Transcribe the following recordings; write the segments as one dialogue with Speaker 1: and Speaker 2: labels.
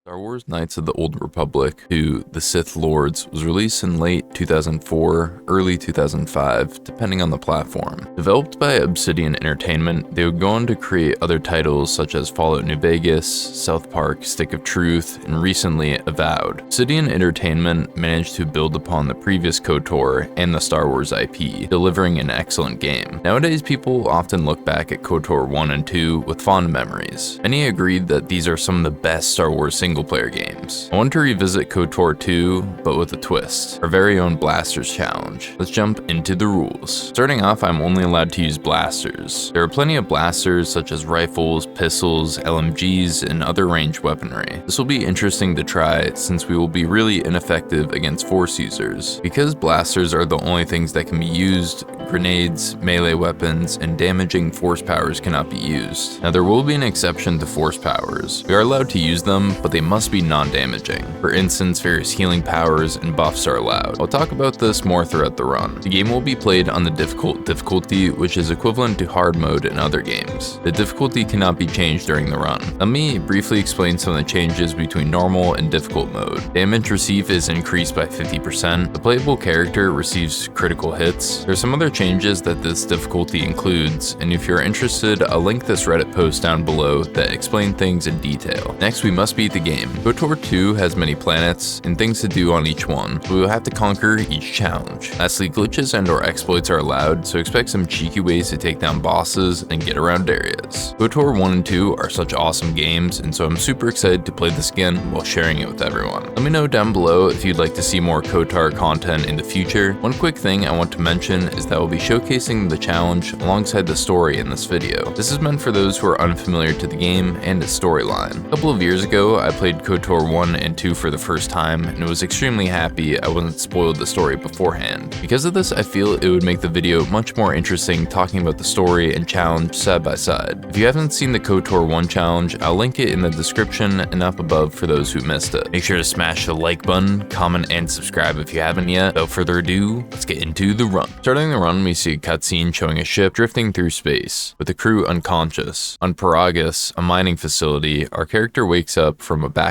Speaker 1: Star Wars Knights of the Old Republic 2: The Sith Lords was released in late 2004, early 2005, depending on the platform. Developed by Obsidian Entertainment, they would go on to create other titles such as Fallout New Vegas, South Park, Stick of Truth, and recently Avowed. Obsidian Entertainment managed to build upon the previous KOTOR and the Star Wars IP, delivering an excellent game. Nowadays, people often look back at KOTOR 1 and 2 with fond memories. Many agreed that these are some of the best Star Wars single-player games. I want to revisit KOTOR 2, but with a twist, our very own Blasters Challenge. Let's jump into the rules. Starting off, I'm only allowed to use blasters. There are plenty of blasters such as rifles, pistols, LMGs, and other ranged weaponry. This will be interesting to try since we will be really ineffective against Force users. Because blasters are the only things that can be used, grenades, melee weapons, and damaging Force powers cannot be used. Now there will be an exception to Force powers. We are allowed to use them, but they must be non-damaging. For instance, various healing powers and buffs are allowed. I'll talk about this more throughout the run. The game will be played on the difficult difficulty, which is equivalent to hard mode in other games. The difficulty cannot be changed during the run. Let me briefly explain some of the changes between normal and difficult mode. Damage received is increased by 50%. The playable character receives critical hits. There are some other changes that this difficulty includes, and if you're interested, I'll link this Reddit post down below that explain things in detail. Next, we must beat the game. KOTOR 2 has many planets and things to do on each one, but we will have to conquer each challenge. Lastly, glitches and or exploits are allowed, so expect some cheeky ways to take down bosses and get around areas. KOTOR 1 and 2 are such awesome games, and so I'm super excited to play this again while sharing it with everyone. Let me know down below if you'd like to see more KOTOR content in the future. One quick thing I want to mention is that we'll be showcasing the challenge alongside the story in this video. This is meant for those who are unfamiliar to the game and its storyline. A couple of years ago, I played KOTOR 1 and 2 for the first time, and was extremely happy I wasn't spoiled the story beforehand. Because of this, I feel it would make the video much more interesting talking about the story and challenge side by side. If you haven't seen the KOTOR 1 challenge, I'll link it in the description and up above for those who missed it. Make sure to smash the like button, comment, and subscribe if you haven't yet. Without further ado, let's get into the run. Starting the run, we see a cutscene showing a ship drifting through space, with the crew unconscious. On Paragus, a mining facility, our character wakes up from a bath.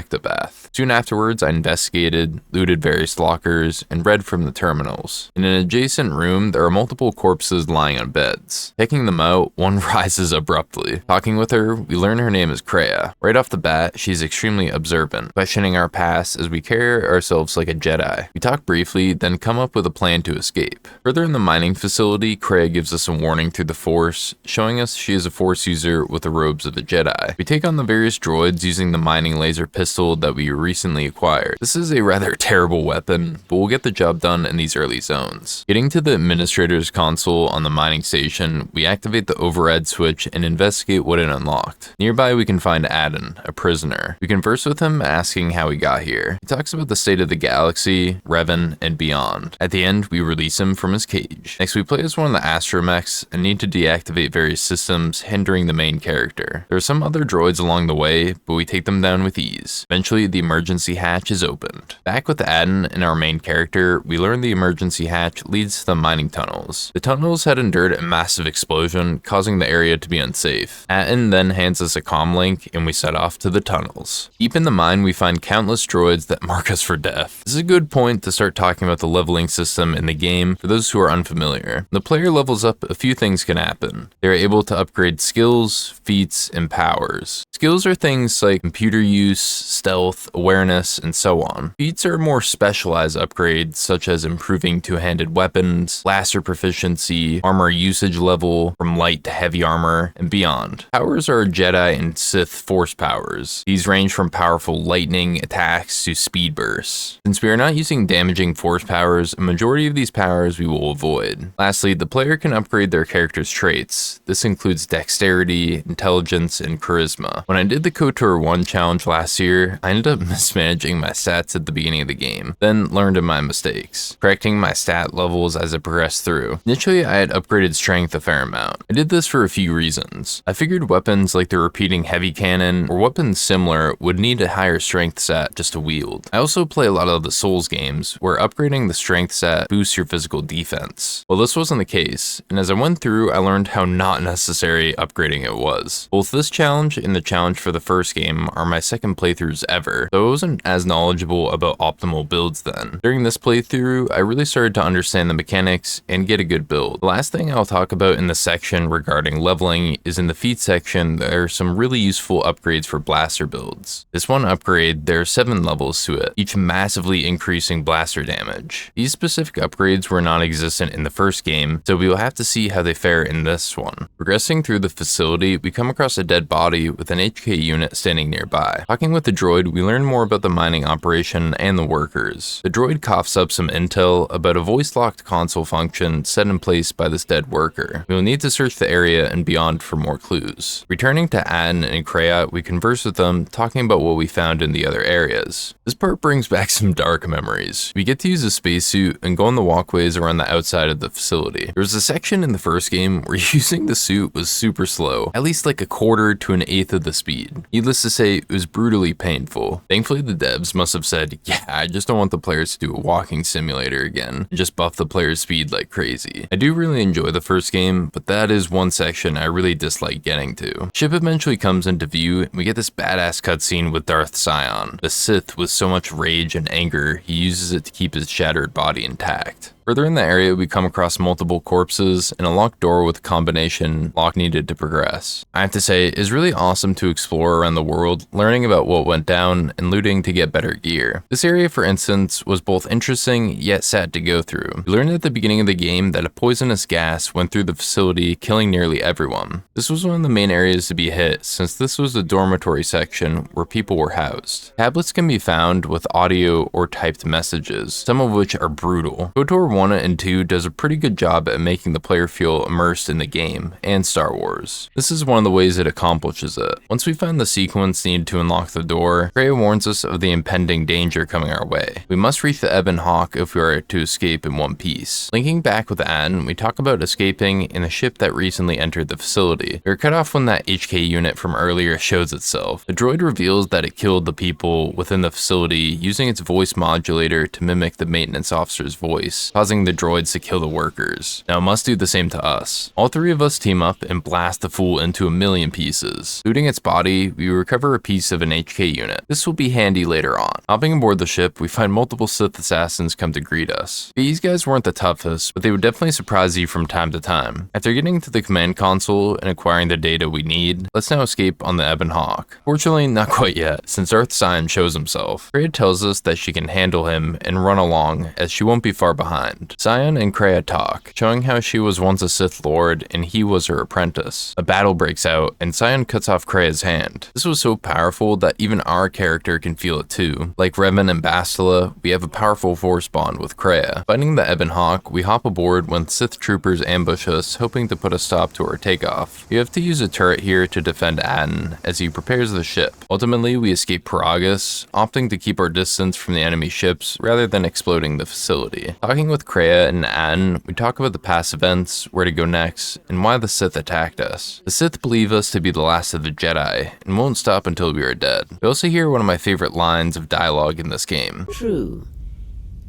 Speaker 1: Soon afterwards, I investigated, looted various lockers, and read from the terminals. In an adjacent room, there are multiple corpses lying on beds. Taking them out, one rises abruptly. Talking with her, we learn her name is Kreia. Right off the bat, she's extremely observant, questioning our past as we carry ourselves like a Jedi. We talk briefly, then come up with a plan to escape. Further in the mining facility, Kreia gives us a warning through the Force, showing us she is a Force user with the robes of a Jedi. We take on the various droids using the mining laser pistol that we recently acquired. This is a rather terrible weapon, but we'll get the job done in these early zones. Getting to the administrator's console on the mining station, we activate the override switch and investigate what it unlocked. Nearby, we can find Adden, a prisoner. We converse with him, asking how he got here. He talks about the state of the galaxy, Revan, and beyond. At the end, we release him from his cage. Next, we play as one of the astromechs and need to deactivate various systems hindering the main character. There are some other droids along the way, but we take them down with ease. Eventually, the emergency hatch is opened. Back with Adden and our main character, we learn the emergency hatch leads to the mining tunnels. The tunnels had endured a massive explosion, causing the area to be unsafe. Adden then hands us a comm link, and we set off to the tunnels. Deep in the mine, we find countless droids that mark us for death. This is a good point to start talking about the leveling system in the game for those who are unfamiliar. When the player levels up, a few things can happen. They are able to upgrade skills, feats, and powers. Skills are things like computer use, stealth, awareness, and so on. Feats are more specialized upgrades such as improving two-handed weapons, blaster proficiency, armor usage level from light to heavy armor, and beyond. Powers are Jedi and Sith Force powers. These range from powerful lightning attacks to speed bursts. Since we are not using damaging Force powers, a majority of these powers we will avoid. Lastly, the player can upgrade their character's traits. This includes dexterity, intelligence, and charisma. When I did the KOTOR 1 challenge last year, I ended up mismanaging my stats at the beginning of the game, then learned of my mistakes, correcting my stat levels as I progressed through. Initially, I had upgraded strength a fair amount. I did this for a few reasons. I figured weapons like the repeating heavy cannon or weapons similar would need a higher strength stat just to wield. I also play a lot of the Souls games, where upgrading the strength stat boosts your physical defense. While this wasn't the case, and as I went through, I learned how not necessary upgrading it was. Both this challenge and the challenge for the first game are my second playthroughs ever, so I wasn't as knowledgeable about optimal builds then. During this playthrough, I really started to understand the mechanics and get a good build. The last thing I'll talk about in the section regarding leveling is in the feat section. There are some really useful upgrades for blaster builds. This one upgrade, there are 7 levels to it, each massively increasing blaster damage. These specific upgrades were non-existent in the first game, so we will have to see how they fare in this one. Progressing through the facility, we come across a dead body with an HK unit standing nearby. Talking with the droid, we learn more about the mining operation and the workers. The droid coughs up some intel about a voice-locked console function set in place by this dead worker. We will need to search the area and beyond for more clues. Returning to Aden and Kreia, we converse with them, talking about what we found in the other areas. This part brings back some dark memories. We get to use a spacesuit and go on the walkways around the outside of the facility. There was a section in the first game where using the suit was super slow, at least like a quarter to an eighth of the speed. Needless to say, it was brutally painful. Thankfully, the devs must have said, yeah, I just don't want the players to do a walking simulator again, and just buff the player's speed like crazy. I do really enjoy the first game, but that is one section I really dislike getting to. Ship eventually comes into view, and we get this badass cutscene with Darth Sion, the Sith with so much rage and anger, he uses it to keep his shattered body intact. Further in the area, we come across multiple corpses and a locked door with a combination lock needed to progress. I have to say, it's really awesome to explore around the world, learning about what went down and looting to get better gear. This area, for instance, was both interesting yet sad to go through. We learned at the beginning of the game that a poisonous gas went through the facility, killing nearly everyone. This was one of the main areas to be hit, since this was the dormitory section where people were housed. Tablets can be found with audio or typed messages, some of which are brutal. KOTOR 1 and 2 does a pretty good job at making the player feel immersed in the game and Star Wars. This is one of the ways it accomplishes it. Once we find the sequence needed to unlock the door, Kreia warns us of the impending danger coming our way. We must reach the Ebon Hawk if we are to escape in one piece. Linking back with Aden, we talk about escaping in a ship that recently entered the facility. We are cut off when that HK unit from earlier shows itself. The droid reveals that it killed the people within the facility using its voice modulator to mimic the maintenance officer's voice, causing the droids to kill the workers. Now it must do the same to us. All 3 of us team up and blast the fool into a million pieces. Looting its body, we recover a piece of an HK unit. This will be handy later on. Hopping aboard the ship, we find multiple Sith assassins come to greet us. These guys weren't the toughest, but they would definitely surprise you from time to time. After getting to the command console and acquiring the data we need, let's now escape on the Ebon Hawk. Fortunately, not quite yet, since Darth Sion shows himself. Kreia tells us that she can handle him and run along, as she won't be far behind. Sion and Kreia talk, showing how she was once a Sith Lord and he was her apprentice. A battle breaks out, and Sion cuts off Kreia's hand. This was so powerful that even our character can feel it too. Like Revan and Bastila, we have a powerful force bond with Kreia. Finding the Ebon Hawk, we hop aboard when Sith troopers ambush us, hoping to put a stop to our takeoff. You have to use a turret here to defend Aden as he prepares the ship. Ultimately, we escape Paragus, opting to keep our distance from the enemy ships rather than exploding the facility. Talking with Kreia and Aden, we talk about the past events, where to go next, and why the Sith attacked us. The Sith believe us to be the last of the Jedi, and won't stop until we are dead. We also hear one of my favorite lines of dialogue in this game.
Speaker 2: True,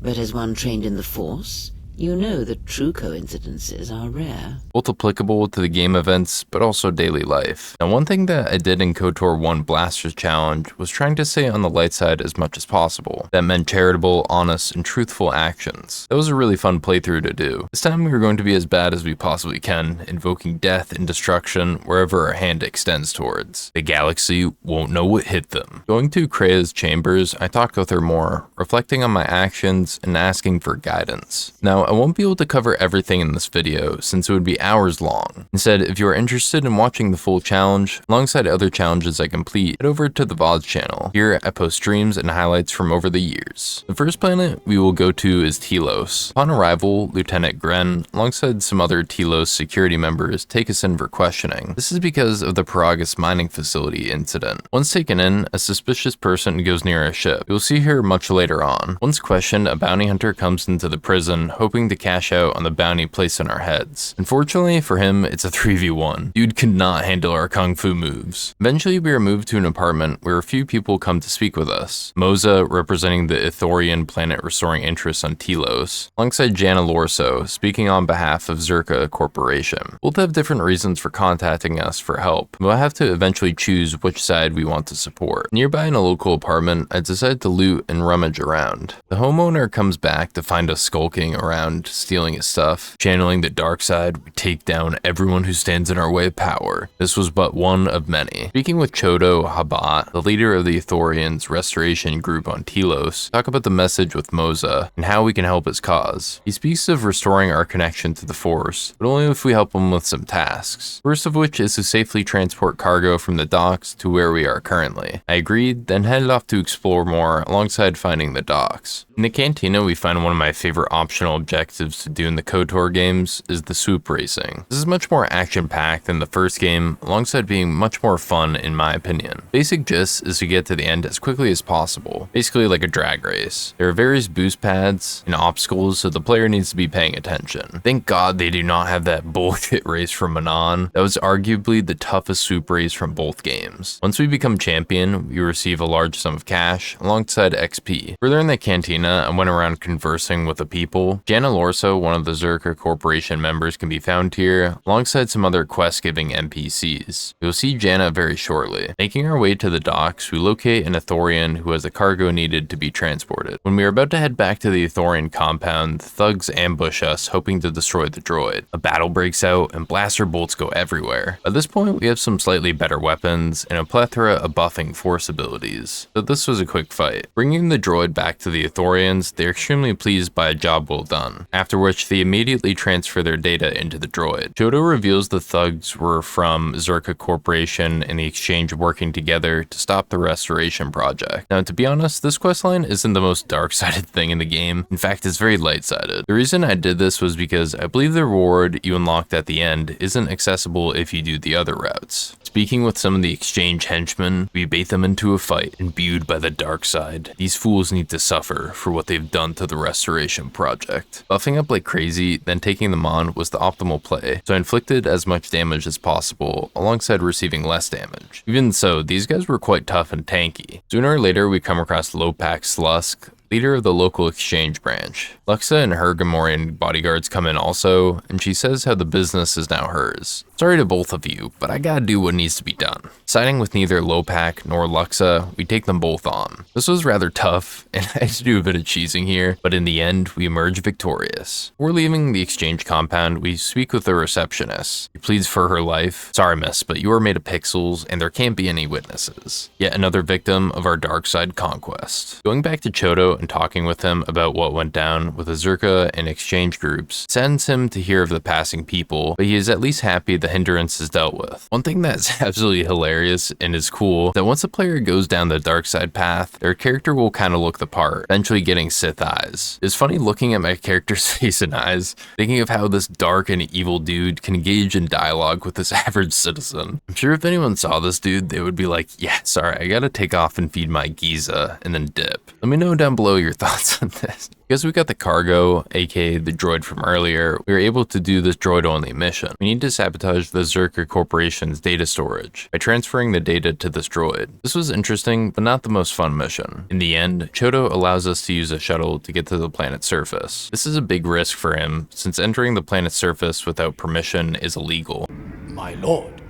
Speaker 2: but as one trained in the Force, you know that true coincidences are rare.
Speaker 1: Both applicable to the game events, but also daily life. Now, one thing that I did in KOTOR 1 Blasters Challenge was trying to stay on the light side as much as possible. That meant charitable, honest, and truthful actions. That was a really fun playthrough to do. This time we were going to be as bad as we possibly can, invoking death and destruction wherever our hand extends towards. The galaxy won't know what hit them. Going to Kreia's chambers, I talked with her more, reflecting on my actions and asking for guidance. Now, I won't be able to cover everything in this video since it would be hours long. Instead, if you are interested in watching the full challenge, alongside other challenges I complete, head over to the VODs channel. Here, I post streams and highlights from over the years. The first planet we will go to is Telos. Upon arrival, Lieutenant Gren, alongside some other Telos security members, take us in for questioning. This is because of the Paragus mining facility incident. Once taken in, a suspicious person goes near a ship. You'll see her much later on. Once questioned, a bounty hunter comes into the prison, hoping hoping to cash out on the bounty placed on our heads. Unfortunately for him, it's a 3v1. Dude could not handle our kung fu moves. Eventually, we are moved to an apartment where a few people come to speak with us. Moza, representing the Ithorian planet restoring interests on Telos, alongside Jana Lorso, speaking on behalf of Zerka Corporation. Both have different reasons for contacting us for help, but we'll have to eventually choose which side we want to support. Nearby in a local apartment, I decide to loot and rummage around. The homeowner comes back to find us skulking around, stealing his stuff. Channeling the dark side, we take down everyone who stands in our way of power. This was but one of many. Speaking with Chodo Habat, the leader of the Ithorians restoration group on Telos, talk about the message with Moza and how we can help his cause. He speaks of restoring our connection to the Force, but only if we help him with some tasks. First of which is to safely transport cargo from the docks to where we are currently. I agreed, then headed off to explore more alongside finding the docks. In the cantina, we find one of my favorite optional objectives to do in the KOTOR games is the swoop racing. This is much more action-packed than the first game, alongside being much more fun in my opinion. Basic gist is to get to the end as quickly as possible, basically like a drag race. There are various boost pads and obstacles, so the player needs to be paying attention. Thank God they do not have that bullshit race from Manon. That was arguably the toughest swoop race from both games. Once we become champion, we receive a large sum of cash alongside XP. Further in the cantina, I went around conversing with the people. Jana Lorso, one of the Zerka Corporation members, can be found here, alongside some other quest-giving NPCs. You'll see Jana very shortly. Making our way to the docks, we locate an Ithorian who has the cargo needed to be transported. When we are about to head back to the Ithorian compound, the thugs ambush us, hoping to destroy the droid. A battle breaks out, and blaster bolts go everywhere. At this point, we have some slightly better weapons, and a plethora of buffing force abilities, so this was a quick fight. Bringing the droid back to the Ithorians, they are extremely pleased by a job well done, after which they immediately transfer their data into the droid. Chodo reveals the thugs were from Zerka Corporation and the exchange working together to stop the restoration project. Now, to be honest, this questline isn't the most dark-sided thing in the game. In fact, it's very light-sided. The reason I did this was because I believe the reward you unlocked at the end isn't accessible if you do the other routes. Speaking with some of the exchange henchmen, we bait them into a fight imbued by the dark side. These fools need to suffer for what they've done to the restoration project. Buffing up like crazy, then taking them on was the optimal play, so I inflicted as much damage as possible, alongside receiving less damage. Even so, these guys were quite tough and tanky. Sooner or later, we come across Lopak Slusk, leader of the local exchange branch. Luxa and her Gamorrean bodyguards come in also, and she says how the business is now hers. Sorry to both of you, but I gotta do what needs to be done. Siding with neither Lopak nor Luxa, we take them both on. This was rather tough, and I had to do a bit of cheesing here, but in the end, we emerge victorious. Before leaving the exchange compound, we speak with the receptionist. She pleads for her life. Sorry miss, but you are made of pixels, and there can't be any witnesses. Yet another victim of our dark side conquest. Going back to Chodo and talking with him about what went down with the Zerka and exchange groups sends him to hear of the passing people, but he is at least happy the hindrance is dealt with. One thing that's absolutely hilarious and is cool, that once a player goes down the dark side path, their character will kind of look the part, eventually getting Sith eyes. It's funny looking at my character's face and eyes, thinking of how this dark and evil dude can engage in dialogue with this average citizen. I'm sure if anyone saw this dude, they would be like, yeah, sorry, I gotta take off and feed my Giza and then dip. Let me know down below your thoughts on this. Because we got the cargo, aka the droid from earlier, we were able to do this droid-only mission. We need to sabotage the Zerka Corporation's data storage by transferring the data to this droid. This was interesting, but not the most fun mission. In the end, Chodo allows us to use a shuttle to get to the planet's surface. This is a big risk for him, since entering the planet's surface without permission is illegal.
Speaker 3: My lord,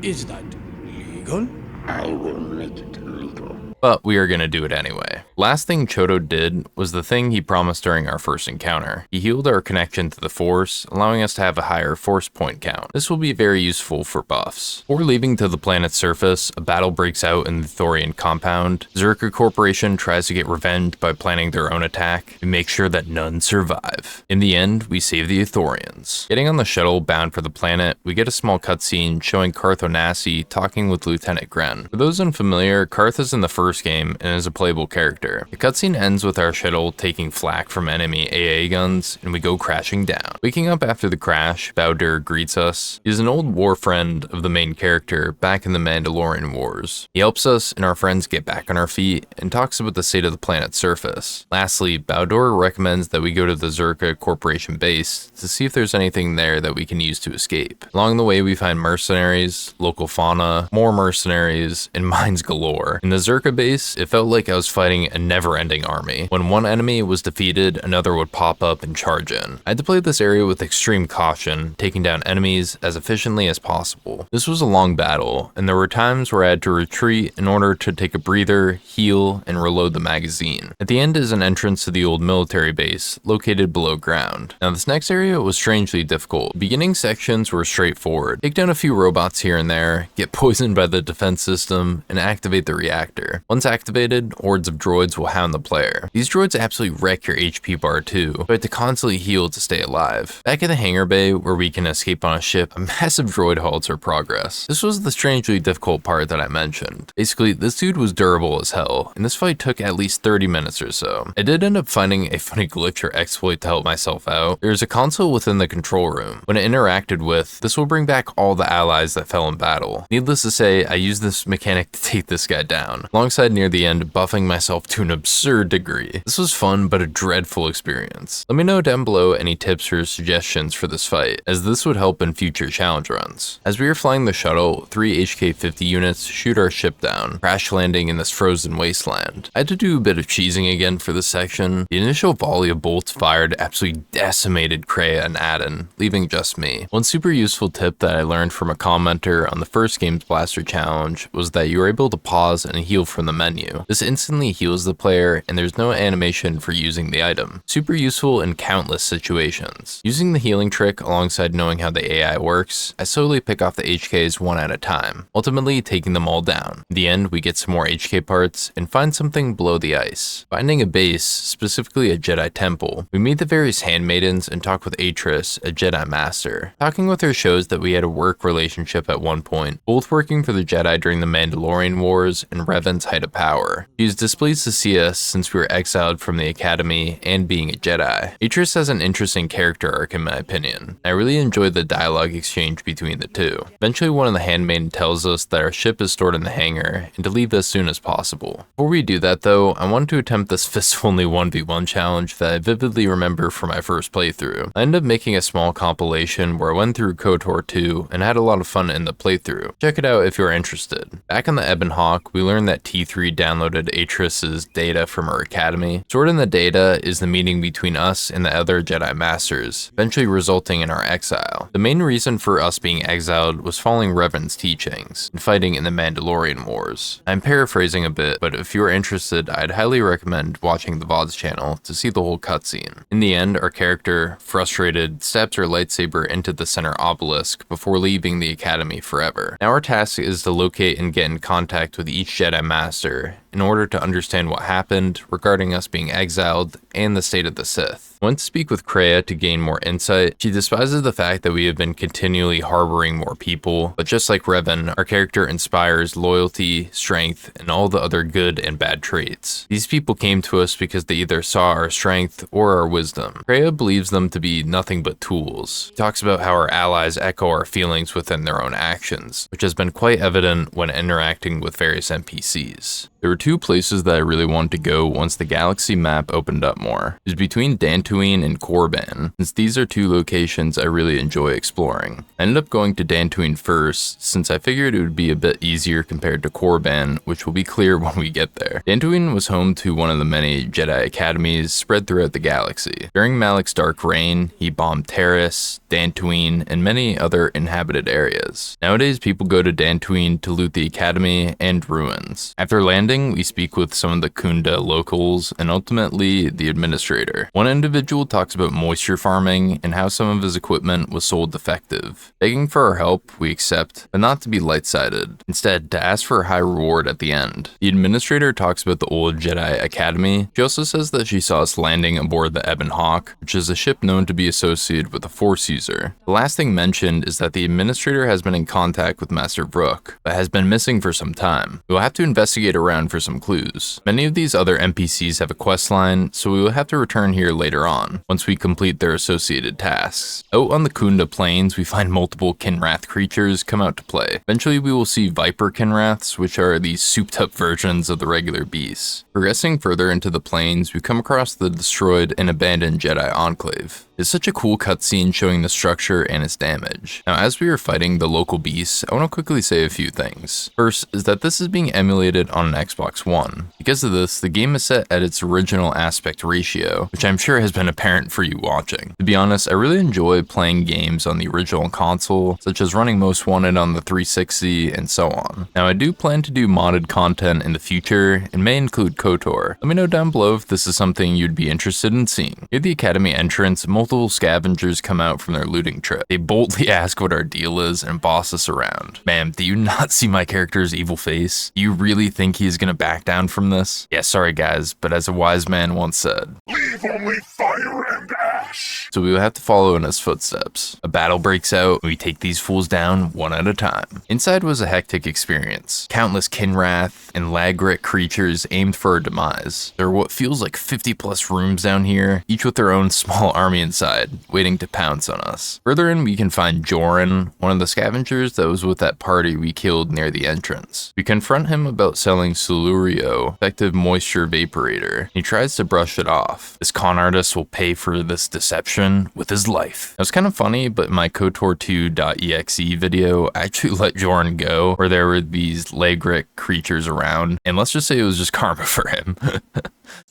Speaker 3: is that legal?
Speaker 4: I will make it legal.
Speaker 1: But we are gonna do it anyway. Last thing Chodo did was the thing he promised during our first encounter. He healed our connection to the Force, allowing us to have a higher Force point count. This will be very useful for buffs. Before leaving to the planet's surface, a battle breaks out in the Thorian compound. Zerka Corporation tries to get revenge by planning their own attack and make sure that none survive. In the end, we save the Ithorians. Getting on the shuttle bound for the planet, we get a small cutscene showing Karth Onasi talking with Lieutenant Gren. For those unfamiliar, Karth is in the first first game and is a playable character. The cutscene ends with our shuttle taking flak from enemy AA guns, and we go crashing down. Waking up after the crash, Bowder greets us. He is an old war friend of the main character back in the Mandalorian Wars. He helps us and our friends get back on our feet and talks about the state of the planet's surface. Lastly, Bowder recommends that we go to the Zerka Corporation base to see if there's anything there that we can use to escape. Along the way, we find mercenaries, local fauna, more mercenaries, and mines galore. In the Zerka base, it felt like I was fighting a never-ending army. When one enemy was defeated, another would pop up and charge in. I had to play this area with extreme caution, taking down enemies as efficiently as possible. This was a long battle, and there were times where I had to retreat in order to take a breather, heal, and reload the magazine. At the end is an entrance to the old military base, located below ground. Now this next area was strangely difficult. The beginning sections were straightforward. Take down a few robots here and there, get poisoned by the defense system, and activate the reactor. Once activated, hordes of droids will hound the player. These droids absolutely wreck your HP bar too, so I had to constantly heal to stay alive. Back at the hangar bay, where we can escape on a ship, a massive droid halts our progress. This was the strangely difficult part that I mentioned. Basically, this dude was durable as hell, and this fight took at least 30 minutes or so. I did end up finding a funny glitch or exploit to help myself out. There's a console within the control room. When it interacted with, this will bring back all the allies that fell in battle. Needless to say, I used this mechanic to take this guy down, alongside near the end buffing myself to an absurd degree. This was fun, but a dreadful experience. Let me know down below any tips or suggestions for this fight, as this would help in future challenge runs. As we are flying the shuttle, 3 HK-50 units shoot our ship down, crash landing in this frozen wasteland. I had to do a bit of cheesing again for this section. The initial volley of bolts fired absolutely decimated Kreia and Aden, leaving just me. One super useful tip that I learned from a commenter on the first game's blaster challenge was that you are able to pause and heal from the menu. This instantly heals the player, and there's no animation for using the item. Super useful in countless situations. Using the healing trick alongside knowing how the AI works, I slowly pick off the HKs one at a time, ultimately taking them all down. In the end, we get some more HK parts and find something below the ice. Finding a base, specifically a Jedi temple, we meet the various handmaidens and talk with Atris, a Jedi master. Talking with her shows that we had a work relationship at one point, both working for the Jedi during the Mandalorian Wars and Revan's height of power. She is displeased to see us since we were exiled from the Academy and being a Jedi. Atris has an interesting character arc in my opinion. I really enjoyed the dialogue exchange between the two. Eventually one of the handmaiden tells us that our ship is stored in the hangar and to leave as soon as possible. Before we do that though, I want to attempt this fist only 1v1 challenge that I vividly remember from my first playthrough. I ended up making a small compilation where I went through KOTOR 2 and had a lot of fun in the playthrough. Check it out if you're interested. Back on the Ebon Hawk, we learned that T3 downloaded Atris's data from her academy. Stored in the data is the meeting between us and the other Jedi Masters, eventually resulting in our exile. The main reason for us being exiled was following Revan's teachings and fighting in the Mandalorian Wars. I'm paraphrasing a bit, but if you're interested, I'd highly recommend watching the VODs channel to see the whole cutscene. In the end, our character, frustrated, stabs her lightsaber into the center obelisk before leaving the academy forever. Now our task is to locate and get in contact with each Jedi Master in order to understand what happened regarding us being exiled and the state of the Sith. I went to speak with Kreia to gain more insight. She despises the fact that we have been continually harboring more people, but just like Revan, our character inspires loyalty, strength, and all the other good and bad traits. These people came to us because they either saw our strength or our wisdom. Kreia believes them to be nothing but tools. She talks about how our allies echo our feelings within their own actions, which has been quite evident when interacting with various NPCs. There were 2 places that I really wanted to go once the galaxy map opened up more. It was between Dantooine and Korriban, since these are 2 locations I really enjoy exploring. I ended up going to Dantooine first, since I figured it would be a bit easier compared to Korriban, which will be clear when we get there. Dantooine was home to one of the many Jedi academies spread throughout the galaxy. During Malik's dark reign, he bombed Terrace, Dantooine, and many other inhabited areas. Nowadays, people go to Dantooine to loot the academy and ruins. After landing, we speak with some of the Kunda locals and ultimately the administrator. One individual talks about moisture farming and how some of his equipment was sold defective. Begging for our help, we accept, but not to be light-sided. Instead, to ask for a high reward at the end. The administrator talks about the old Jedi Academy. She also says that she saw us landing aboard the Ebon Hawk, which is a ship known to be associated with a Force user. The last thing mentioned is that the administrator has been in contact with Master Vrook, but has been missing for some time. We'll have to investigate around for some clues. Many of these other NPCs have a quest line, so we will have to return here later on, once we complete their associated tasks. Out on the Kunda plains, we find multiple Kinrath creatures come out to play. Eventually we will see Viper Kinraths, which are these souped up versions of the regular beasts. Progressing further into the plains, we come across the destroyed and abandoned Jedi Enclave. It's such a cool cutscene showing the structure and its damage. Now, as we are fighting the local beasts, I want to quickly say a few things. First is that this is being emulated on an Xbox One. Because of this, the game is set at its original aspect ratio, which I'm sure has been apparent for you watching. To be honest, I really enjoy playing games on the original console, such as running Most Wanted on the 360 and so on. Now, I do plan to do modded content in the future and may include KOTOR. Let me know down below if this is something you'd be interested in seeing. Near the academy entrance, multiple scavengers come out from their looting trip. They boldly ask what our deal is and boss us around. Man, do you not see my character's evil face? Do you really think he's gonna back down from this? Yeah, sorry guys, but as a wise man once said,
Speaker 4: Leave only fire and ash!
Speaker 1: so we will have to follow in his footsteps. A battle breaks out, and we take these fools down one at a time. Inside was a hectic experience. Countless Kinrath and Lagrit creatures aimed for our demise. There are what feels like 50 plus rooms down here, each with their own small army inside, waiting to pounce on us. Further in, we can find Joran, one of the scavengers that was with that party we killed near the entrance. We confront him about selling Silurio, effective moisture vaporator. He tries to brush it off. This con artist will pay for this deception with his life. It was kind of funny, but in my KOTOR2.exe video, I actually let Joran go, where there were these Lagrit creatures around, and let's just say it was just karma for him.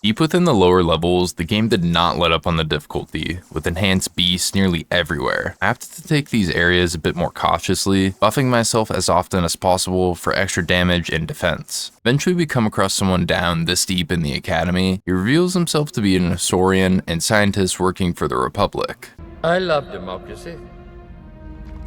Speaker 1: Deep within the lower levels, the game did not let up on the difficulty, with enhanced beasts nearly everywhere. I opted to take these areas a bit more cautiously, buffing myself as often as possible for extra damage and defense. Eventually we come across someone down this deep in the academy. He reveals himself to be an Asorian and scientist working for the Republic.
Speaker 5: I love democracy.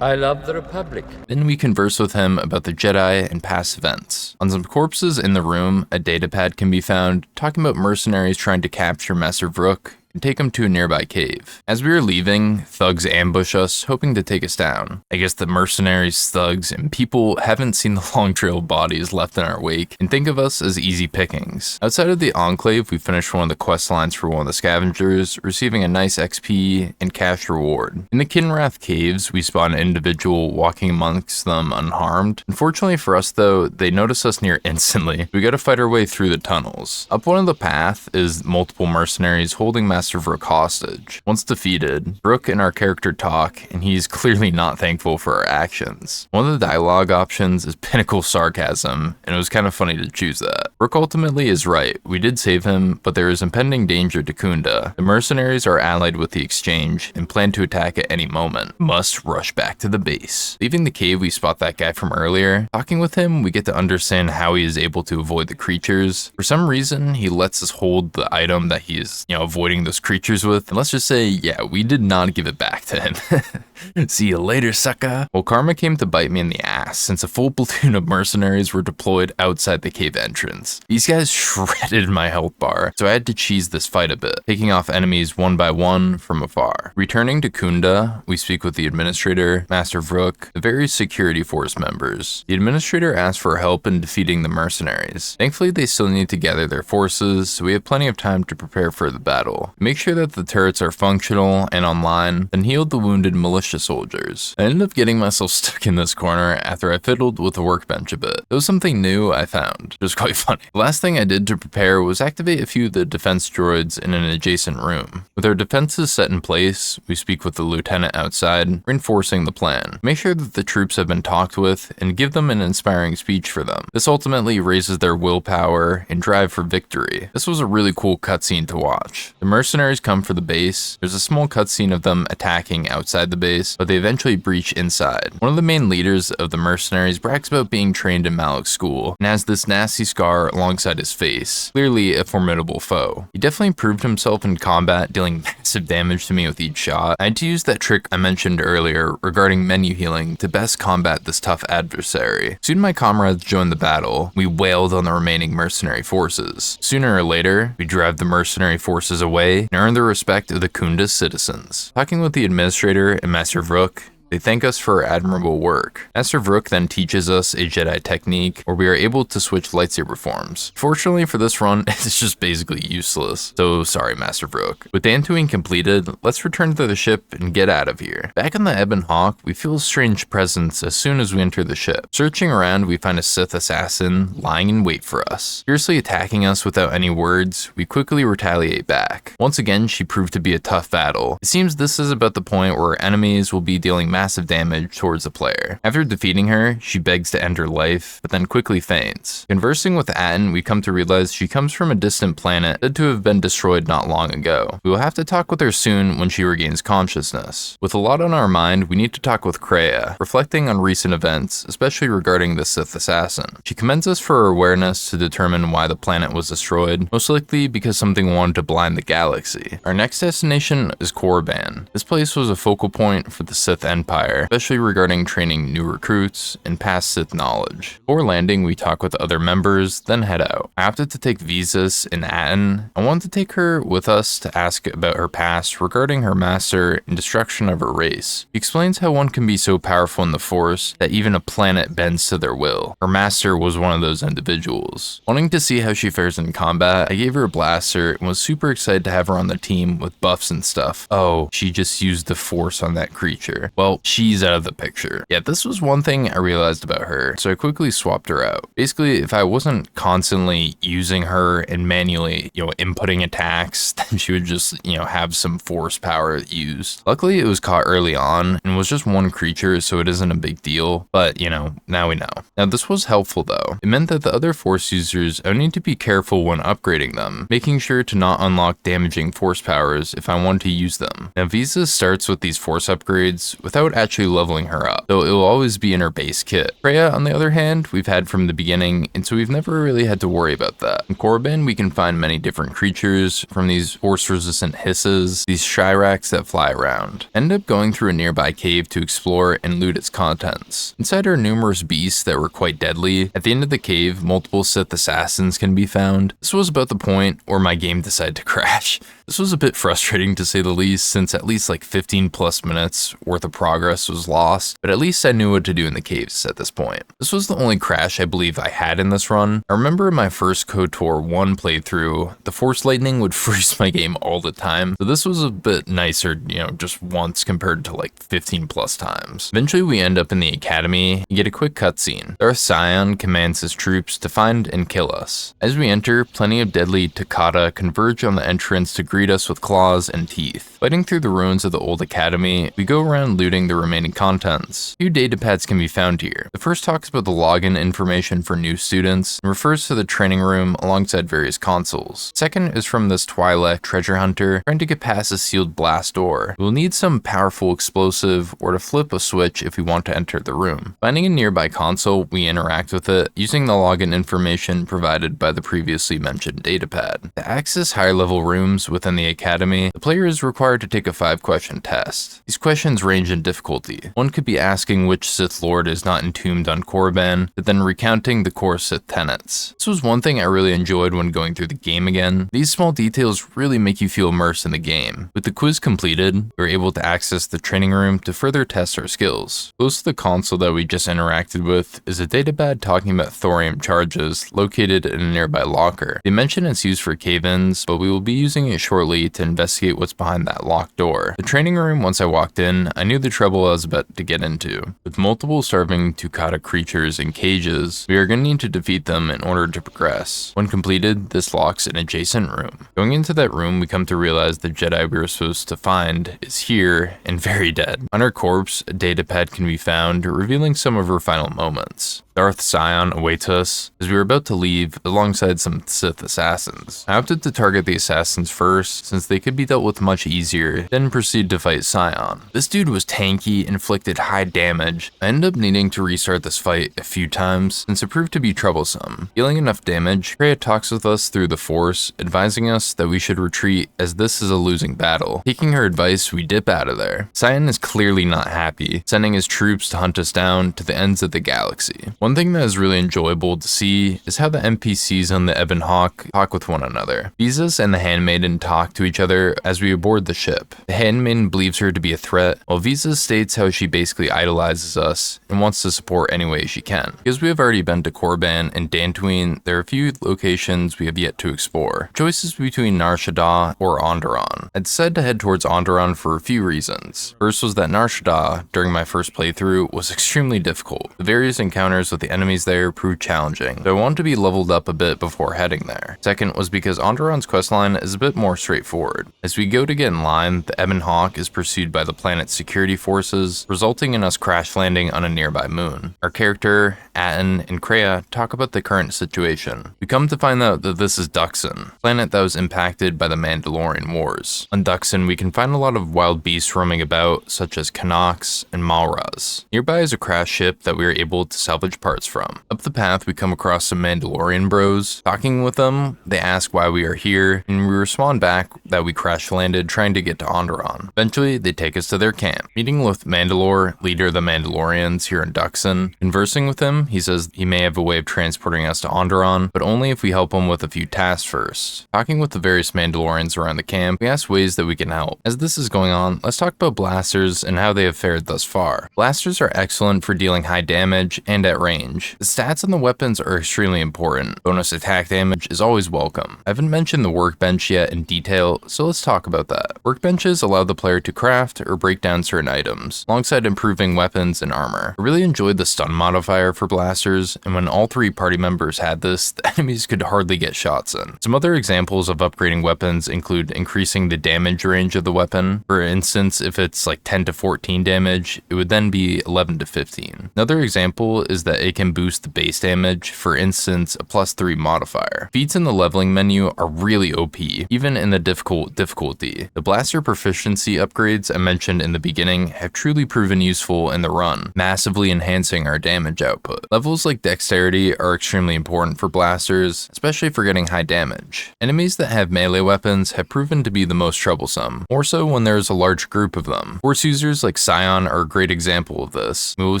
Speaker 5: I love the Republic.
Speaker 1: Then we converse with him about the Jedi and past events. On some corpses in the room, a datapad can be found talking about mercenaries trying to capture Master Vrook and take him to a nearby cave. As we are leaving, thugs ambush us, hoping to take us down. I guess the mercenaries, thugs, and people haven't seen the long trail of bodies left in our wake and think of us as easy pickings. Outside of the Enclave, we finished one of the quest lines for one of the scavengers, receiving a nice XP and cash reward. In the Kinrath caves, we spawn an individual walking amongst them unharmed. Unfortunately for us though, they notice us near instantly. We gotta fight our way through the tunnels. Up one of the path is multiple mercenaries holding Master Vrook hostage. Once defeated, Vrook and our character talk, and he's clearly not thankful for our actions. One of the dialogue options is pinnacle sarcasm, and it was kind of funny to choose that. Vrook ultimately is right, we did save him, but there is impending danger to Kunda. The mercenaries are allied with the exchange, and plan to attack at any moment. Must rush back to the base. Leaving the cave, we spot that guy from earlier. Talking with him, we get to understand how he is able to avoid the creatures. For some reason, he lets us hold the item that he is, avoiding those creatures with, and let's just say, yeah, we did not give it back to him. See you later, sucker. Well, karma came to bite me in the ass, since a full platoon of mercenaries were deployed outside the cave entrance. These guys shredded my health bar, so I had to cheese this fight a bit, taking off enemies one by one from afar. Returning to Kunda, we speak with the administrator, Master Vrook, the various security force members. The administrator asks for help in defeating the mercenaries. Thankfully, they still need to gather their forces, so we have plenty of time to prepare for the battle. Make sure that the turrets are functional and online, then heal the wounded militia soldiers. I ended up getting myself stuck in this corner after I fiddled with the workbench a bit. It was something new I found. It was quite funny. The last thing I did to prepare was activate a few of the defense droids in an adjacent room. With our defenses set in place, we speak with the lieutenant outside, reinforcing the plan. Make sure that the troops have been talked with and give them an inspiring speech for them. This ultimately raises their willpower and drive for victory. This was a really cool cutscene to watch. The mercenaries come for the base. There's a small cutscene of them attacking outside the base, but they eventually breach inside. One of the main leaders of the mercenaries brags about being trained in Malak's school and has this nasty scar alongside his face, clearly a formidable foe. He definitely proved himself in combat, dealing massive damage to me with each shot. I had to use that trick I mentioned earlier regarding menu healing to best combat this tough adversary. Soon my comrades joined the battle. We wailed on the remaining mercenary forces. Sooner or later, we drive the mercenary forces away and earn the respect of the Kunda citizens. Talking with the administrator and Master Vrook, They thank us for our admirable work. Master Vrook then teaches us a Jedi technique where we are able to switch lightsaber forms. Fortunately for this run, it's just basically useless. So sorry, Master Vrook. With Dantooine completed, let's return to the ship and get out of here. Back on the Ebon Hawk, we feel a strange presence as soon as we enter the ship. Searching around, we find a Sith assassin lying in wait for us. Fiercely attacking us without any words, we quickly retaliate back. Once again, she proved to be a tough battle. It seems this is about the point where enemies will be dealing massive damage towards the player. After defeating her, she begs to end her life, but then quickly faints. Conversing with Atten, we come to realize she comes from a distant planet said to have been destroyed not long ago. We will have to talk with her soon when she regains consciousness. With a lot on our mind, we need to talk with Kreia, reflecting on recent events, especially regarding the Sith assassin. She commends us for her awareness to determine why the planet was destroyed, most likely because something wanted to blind the galaxy. Our next destination is Korriban. This place was a focal point for the Sith Empire, especially regarding training new recruits and past Sith knowledge. Before landing, we talk with other members, then head out. I opted to take Visas and Atten. I wanted to take her with us to ask about her past regarding her master and destruction of her race. He explains how one can be so powerful in the Force that even a planet bends to their will. Her master was one of those individuals. Wanting to see how she fares in combat, I gave her a blaster and was super excited to have her on the team with buffs and stuff. Oh, she just used the Force on that creature. Well, she's out of the picture. Yeah, this was one thing I realized about her, so I quickly swapped her out. Basically, if I wasn't constantly using her and manually, inputting attacks, then she would just, have some Force power used. Luckily, it was caught early on and was just one creature, so it isn't a big deal, but, now we know. Now, this was helpful though. It meant that the other Force users I need to be careful when upgrading them, making sure to not unlock damaging Force powers if I want to use them. Now, Visa starts with these Force upgrades without actually leveling her up, though it will always be in her base kit. Kreia, on the other hand, we've had from the beginning, and so we've never really had to worry about that. In Korriban, we can find many different creatures, from these Force-resistant hisses, these Shiraks that fly around. End up going through a nearby cave to explore and loot its contents. Inside are numerous beasts that were quite deadly. At the end of the cave, multiple Sith assassins can be found. This was about the point where my game decided to crash. This was a bit frustrating to say the least, since at least like 15 plus minutes worth of progress was lost, but at least I knew what to do in the caves at this point. This was the only crash I believe I had in this run. I remember in my first KOTOR 1 playthrough, the Force Lightning would freeze my game all the time, so this was a bit nicer, just once compared to like 15 plus times. Eventually we end up in the academy and get a quick cutscene. Darth Sion commands his troops to find and kill us. As we enter, plenty of deadly Takata converge on the entrance to greet us with claws and teeth. Fighting through the ruins of the old academy, we go around looting the remaining contents. Few datapads can be found here. The first talks about the login information for new students and refers to the training room alongside various consoles. Second is from this Twi'lek treasure hunter trying to get past a sealed blast door. We'll need some powerful explosive or to flip a switch if we want to enter the room. Finding a nearby console, we interact with it using the login information provided by the previously mentioned datapad. To access higher level rooms within the academy, the player is required to take a 5-question test. These questions range in difficulty. One could be asking which Sith Lord is not entombed on Korriban, but then recounting the core Sith tenets. This was one thing I really enjoyed when going through the game again. These small details really make you feel immersed in the game. With the quiz completed, we were able to access the training room to further test our skills. Close to the console that we just interacted with is a datapad talking about thorium charges located in a nearby locker. They mention it's used for cave-ins, but we will be using it shortly to investigate what's behind that locked door. The training room, once I walked in, I knew the trouble I was about to get into. With multiple starving Takata creatures in cages, we are going to need to defeat them in order to progress. When completed, this locks an adjacent room. Going into that room, we come to realize the Jedi we were supposed to find is here and very dead. On her corpse, a datapad can be found, revealing some of her final moments. Darth Sion awaits us as we were about to leave alongside some Sith assassins. I opted to target the assassins first since they could be dealt with much easier, then proceed to fight Sion. This dude was tanky, inflicted high damage. I ended up needing to restart this fight a few times since it proved to be troublesome. Dealing enough damage, Kreia talks with us through the Force, advising us that we should retreat as this is a losing battle. Taking her advice, we dip out of there. Sion is clearly not happy, sending his troops to hunt us down to the ends of the galaxy. One thing that is really enjoyable to see is how the NPCs on the Ebon Hawk talk with one another. Visas and the Handmaiden talk talk to each other as we board the ship. The handmaiden believes her to be a threat, while Visa states how she basically idolizes us and wants to support any way she can. Because we have already been to Korriban and Dantooine, there are a few locations we have yet to explore. Choices between Nar Shaddaa or Onderon. I decided to head towards Onderon for a few reasons. First was that Nar Shaddaa, during my first playthrough, was extremely difficult. The various encounters with the enemies there proved challenging, so I wanted to be leveled up a bit before heading there. Second was because Onderon's questline is a bit more straightforward. As we go to get in line, the Ebon Hawk is pursued by the planet's security forces, resulting in us crash landing on a nearby moon. Our character, Aten, and Kreia talk about the current situation. We come to find out that this is Duxon, a planet that was impacted by the Mandalorian Wars. On Duxon, we can find a lot of wild beasts roaming about, such as Canucks and Malras. Nearby is a crashed ship that we are able to salvage parts from. Up the path, we come across some Mandalorian bros. Talking with them, they ask why we are here, and we respond back that we crash landed trying to get to Onderon. Eventually, they take us to their camp. Meeting with Mandalore, leader of the Mandalorians here in Duxon. Conversing with him, he says he may have a way of transporting us to Onderon, but only if we help him with a few tasks first. Talking with the various Mandalorians around the camp, we ask ways that we can help. As this is going on, let's talk about blasters and how they have fared thus far. Blasters are excellent for dealing high damage and at range. The stats on the weapons are extremely important. Bonus attack damage is always welcome. I haven't mentioned the workbench yet in detail, so let's talk about that. Workbenches allow the player to craft or break down certain items, alongside improving weapons and armor. I really enjoyed the stun modifier for blasters, and when all three party members had this, the enemies could hardly get shots in. Some other examples of upgrading weapons include increasing the damage range of the weapon. For instance, if it's like 10 to 14 damage, it would then be 11 to 15. Another example is that it can boost the base damage, for instance, a +3 modifier. Feats in the leveling menu are really OP, even in the difficulty. The blaster proficiency upgrades I mentioned in the beginning have truly proven useful in the run, massively enhancing our damage output. Levels like dexterity are extremely important for blasters, especially for getting high damage. Enemies that have melee weapons have proven to be the most troublesome, more so when there is a large group of them. Force users like Scion are a great example of this. We will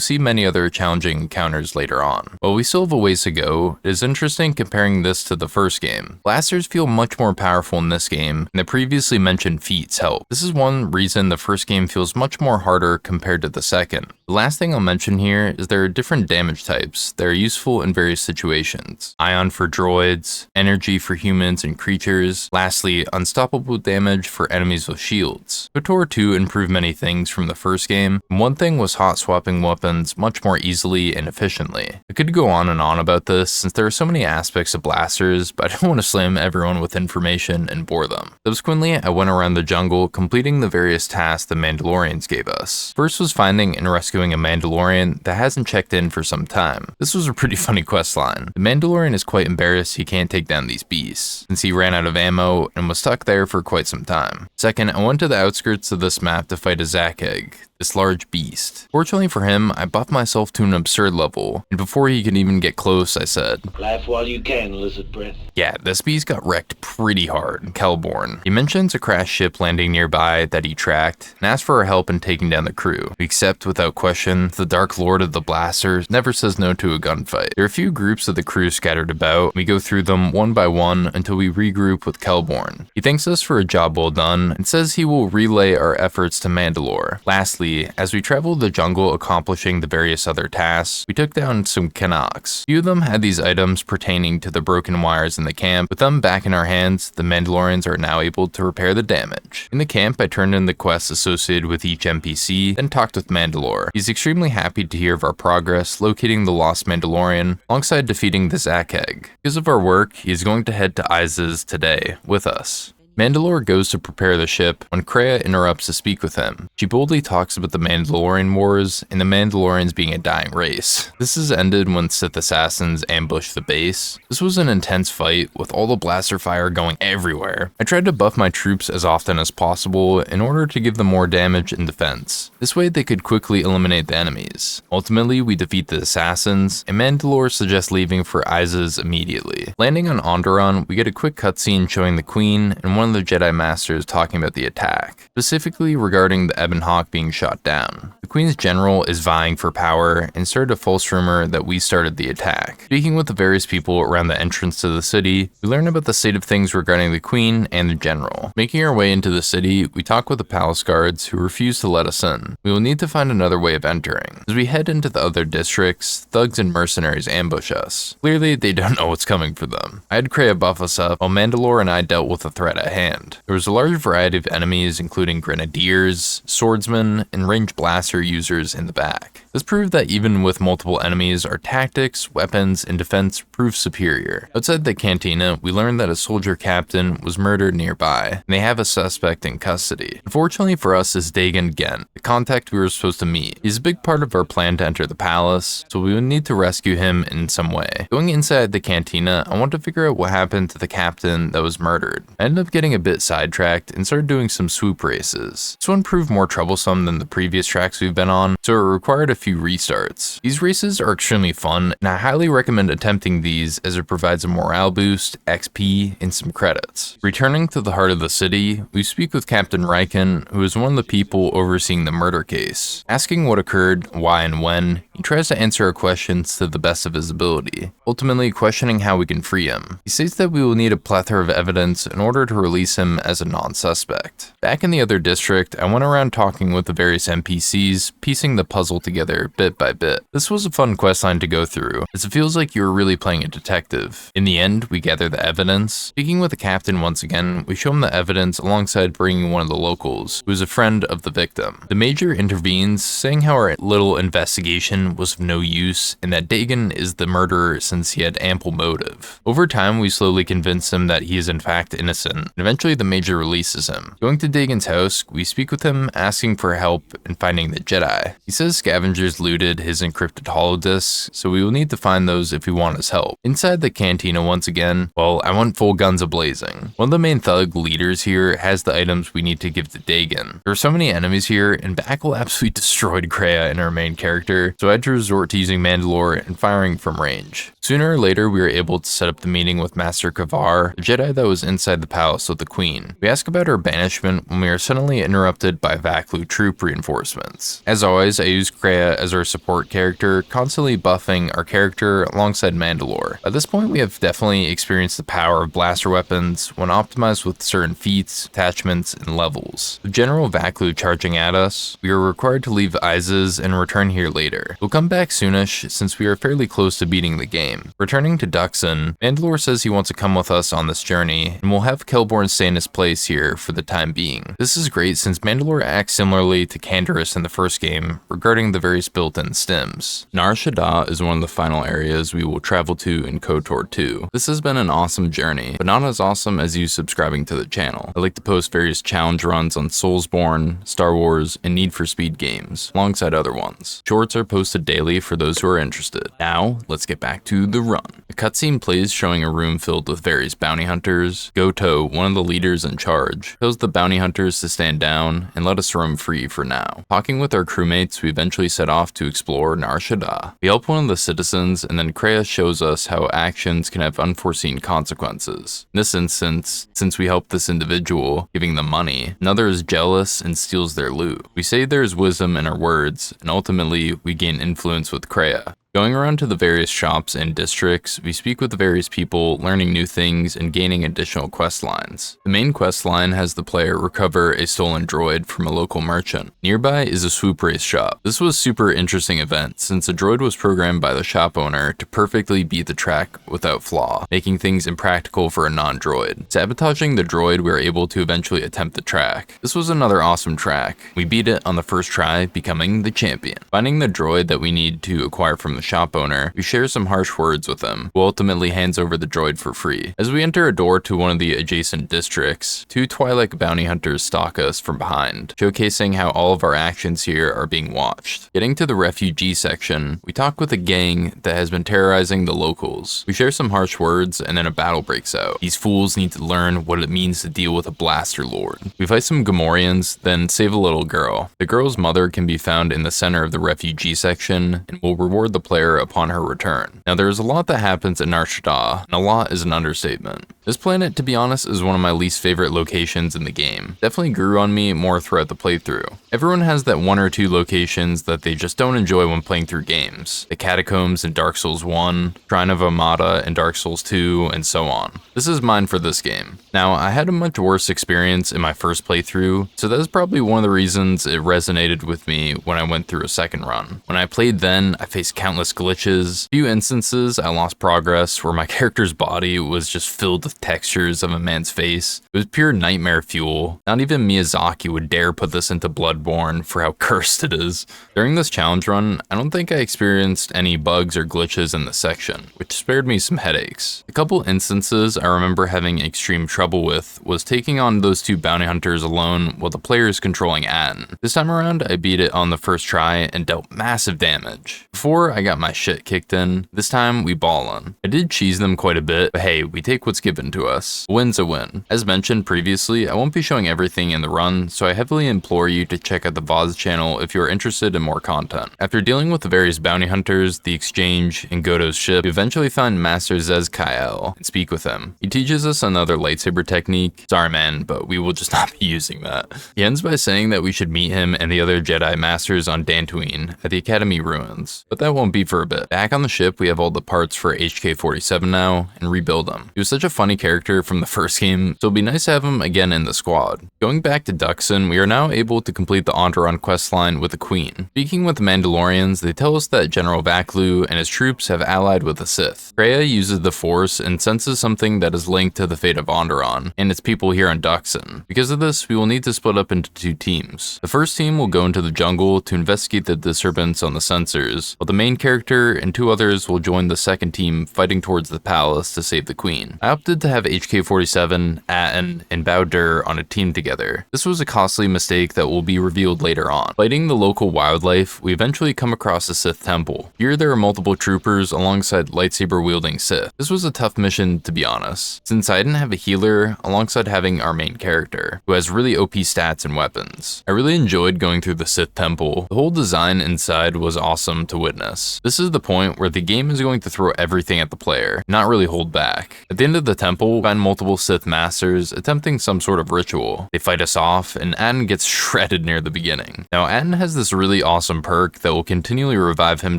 Speaker 1: see many other challenging encounters later on. While we still have a ways to go, it is interesting comparing this to the first game. Blasters feel much more powerful in this game, and the previously mentioned feats help. This is one reason the first game feels much more harder compared to the second. The last thing I'll mention here is there are different damage types that are useful in various situations. Ion for droids, energy for humans and creatures, lastly, unstoppable damage for enemies with shields. KOTOR 2 improved many things from the first game, and one thing was hot swapping weapons much more easily and efficiently. I could go on and on about this since there are so many aspects of blasters, but I don't want to slam everyone with information and bore them. Subsequently, I went around the jungle completing the various tasks the Mandalorians gave us. First was finding and rescuing a Mandalorian that hasn't checked in for some time. This was a pretty funny questline. The Mandalorian is quite embarrassed he can't take down these beasts, since he ran out of ammo and was stuck there for quite some time. Second, I went to the outskirts of this map to fight a Zakeg, this large beast. Fortunately for him, I buffed myself to an absurd level, and before he could even get close, I said,
Speaker 6: "Laugh while you can, lizard breath."
Speaker 1: Yeah, this beast got wrecked pretty hard. Kelborn. He mentions a crashed ship landing nearby that he tracked, and asked for our help in taking down the crew. We accept without question. The Dark Lord of the Blasters never says no to a gunfight. There are a few groups of the crew scattered about. We go through them one by one until we regroup with Kelborn. He thanks us for a job well done, and says he will relay our efforts to Mandalore. Lastly, as we traveled the jungle accomplishing the various other tasks, we took down some Canucks. Few of them had these items pertaining to the broken wires in the camp. With them back in our hands, the Mandalorians are now able to repair the damage. In the camp, I turned in the quests associated with each NPC, then talked with Mandalore. He's extremely happy to hear of our progress locating the lost Mandalorian, alongside defeating the Zakeg. Because of our work, he is going to head to Iz's today with us. Mandalore goes to prepare the ship when Kreia interrupts to speak with him. She boldly talks about the Mandalorian Wars and the Mandalorians being a dying race. This is ended when Sith assassins ambush the base. This was an intense fight with all the blaster fire going everywhere. I tried to buff my troops as often as possible in order to give them more damage and defense. This way they could quickly eliminate the enemies. Ultimately, we defeat the assassins, and Mandalore suggests leaving for Iz's immediately. Landing on Onderon, we get a quick cutscene showing the Queen and one one of the Jedi Masters talking about the attack, specifically regarding the Ebon Hawk being shot down. The Queen's general is vying for power and started a false rumor that we started the attack. Speaking with the various people around the entrance to the city, we learn about the state of things regarding the Queen and the general. Making our way into the city, we talk with the palace guards who refuse to let us in. We will need to find another way of entering. As we head into the other districts, thugs and mercenaries ambush us. Clearly, they don't know what's coming for them. I had Kreia buff us up, while Mandalore and I dealt with the threat at hand. There was a large variety of enemies, including grenadiers, swordsmen, and ranged blaster users in the back. This proved that even with multiple enemies, our tactics, weapons, and defense proved superior. Outside the cantina, we learned that a soldier captain was murdered nearby, and they have a suspect in custody. Unfortunately for us is Dagan Gent, the contact we were supposed to meet. He's a big part of our plan to enter the palace, so we would need to rescue him in some way. Going inside the cantina, I want to figure out what happened to the captain that was murdered. I ended up getting a bit sidetracked and started doing some swoop races. This one proved more troublesome than the previous tracks we've been on, so it required a few restarts. These races are extremely fun, and I highly recommend attempting these as it provides a morale boost, XP, and some credits. Returning to the heart of the city, we speak with Captain Riken, who is one of the people overseeing the murder case. Asking what occurred, why and when, he tries to answer our questions to the best of his ability, ultimately questioning how we can free him. He states that we will need a plethora of evidence in order to release him as a non-suspect. Back in the other district, I went around talking with the various NPCs, piecing the puzzle together bit by bit. This was a fun questline to go through, as it feels like you were really playing a detective. In the end, we gather the evidence. Speaking with the captain once again, we show him the evidence alongside bringing one of the locals, who is a friend of the victim. The major intervenes, saying how our little investigation was of no use, and that Dagan is the murderer since he had ample motive. Over time, we slowly convince him that he is in fact innocent, and eventually the major releases him. Going to Dagan's house, we speak with him, asking for help in finding the Jedi. He says scavengers looted his encrypted holodisks, so we will need to find those if we want his help. Inside the cantina once again, well, I went full guns a-blazing. One of the main thug leaders here has the items we need to give to Dagan. There are so many enemies here, and Backle absolutely destroyed Kreia and our main character, so I had to resort to using Mandalore and firing from range. Sooner or later, we were able to set up the meeting with Master Kavar, the Jedi that was inside the palace with the Queen. We ask about her banishment when we are suddenly interrupted by Vaklu troop reinforcements. As always, I use Kreia as our support character, constantly buffing our character alongside Mandalore. At this point, we have definitely experienced the power of blaster weapons when optimized with certain feats, attachments, and levels. With General Vaklu charging at us, we are required to leave Izes and return here later. We'll come back soonish since we are fairly close to beating the game. Returning to Duxon, Mandalore says he wants to come with us on this journey, and we'll have Kelborn stay in his place here for the time being. This is great since Mandalore acts similarly to Canderous in the first game regarding the various built-in stims. Nar Shaddaa is one of the final areas we will travel to in KOTOR 2. This has been an awesome journey, but not as awesome as you subscribing to the channel. I like to post various challenge runs on Soulsborne, Star Wars, and Need for Speed games, alongside other ones. Shorts are posted daily for those who are interested. Now, let's get back to the run. A cutscene plays showing a room filled with various bounty hunters. Goto, one of the leaders in charge, tells the bounty hunters to stand down and let us roam free for now. Talking with our crewmates, we eventually set off to explore Nar Shaddaa. We help one of the citizens, and then Kreia shows us how actions can have unforeseen consequences. In this instance, since we help this individual, giving them money, another is jealous and steals their loot. We say there is wisdom in our words, and ultimately we gain influence with Kreia. Going around to the various shops and districts, we speak with the various people, learning new things and gaining additional quest lines. The main quest line has the player recover a stolen droid from a local merchant. Nearby is a swoop race shop. This was a super interesting event since the droid was programmed by the shop owner to perfectly beat the track without flaw, making things impractical for a non-droid. Sabotaging the droid, we were able to eventually attempt the track. This was another awesome track. We beat it on the first try, becoming the champion. Finding the droid that we need to acquire from the shop owner, we share some harsh words with him, who ultimately hands over the droid for free. As we enter a door to one of the adjacent districts, two Twi'lek bounty hunters stalk us from behind, showcasing how all of our actions here are being watched. Getting to the refugee section, we talk with a gang that has been terrorizing the locals. We share some harsh words, and then a battle breaks out. These fools need to learn what it means to deal with a blaster lord. We fight some Gamorreans, then save a little girl. The girl's mother can be found in the center of the refugee section, and will reward the player upon her return. Now there is a lot that happens in Nar Shaddaa, and a lot is an understatement. This planet, to be honest, is one of my least favorite locations in the game. Definitely grew on me more throughout the playthrough. Everyone has that one or two locations that they just don't enjoy when playing through games. The Catacombs in Dark Souls 1, Shrine of Amada in Dark Souls 2, and so on. This is mine for this game. Now, I had a much worse experience in my first playthrough, so that is probably one of the reasons it resonated with me when I went through a second run. When I played then, I faced countless glitches. A few instances I lost progress where my character's body was just filled with textures of a man's face. It was pure nightmare fuel. Not even Miyazaki would dare put this into Bloodborne for how cursed it is. During this challenge run, I don't think I experienced any bugs or glitches in this section, which spared me some headaches. A couple instances I remember having extreme trouble with was taking on those two bounty hunters alone while the player is controlling Atten. This time around, I beat it on the first try and dealt massive damage. Before I got my shit kicked in, this time we ballin'. I did cheese them quite a bit, but hey, we take what's given to us. A win's a win. As mentioned previously, I won't be showing everything in the run, so I heavily implore you to check out the VOZ channel if you are interested in more content. After dealing with the various bounty hunters, the exchange, and Goto's ship, we eventually find Master Rizz Kael and speak with him. He teaches us another lightsaber technique. Sorry man, but we will just not be using that. He ends by saying that we should meet him and the other Jedi Masters on Dantooine at the Academy ruins, but that won't be for a bit. Back on the ship, we have all the parts for HK-47 now, and rebuild him. He was such a funny character from the first game, so it'll be nice to have him again in the squad. Going back to Duxon, we are now able to complete the Onderon questline with the Queen. Speaking with the Mandalorians, they tell us that General Vaklu and his troops have allied with the Sith. Kreia uses the Force and senses something that is linked to the fate of Onderon and its people here on Duxon. Because of this, we will need to split up into two teams. The first team will go into the jungle to investigate the disturbance on the sensors, while the main character and two others will join the second team fighting towards the palace to save the Queen. I opted to have HK-47, Atten, and Bao-Dur on a team together. This was a costly mistake that will be revealed later on. Fighting the local wildlife, we eventually come across the Sith Temple. Here there are multiple troopers alongside lightsaber-wielding Sith. This was a tough mission, to be honest, since I didn't have a healer alongside having our main character, who has really OP stats and weapons. I really enjoyed going through the Sith Temple. The whole design inside was awesome to witness. This is the point where the game is going to throw everything at the player, not really hold back. At the end of the temple, we find multiple Sith Masters attempting some sort of ritual. They fight us off, and Atten gets shredded near the beginning. Now, Atten has this really awesome perk that will continually revive him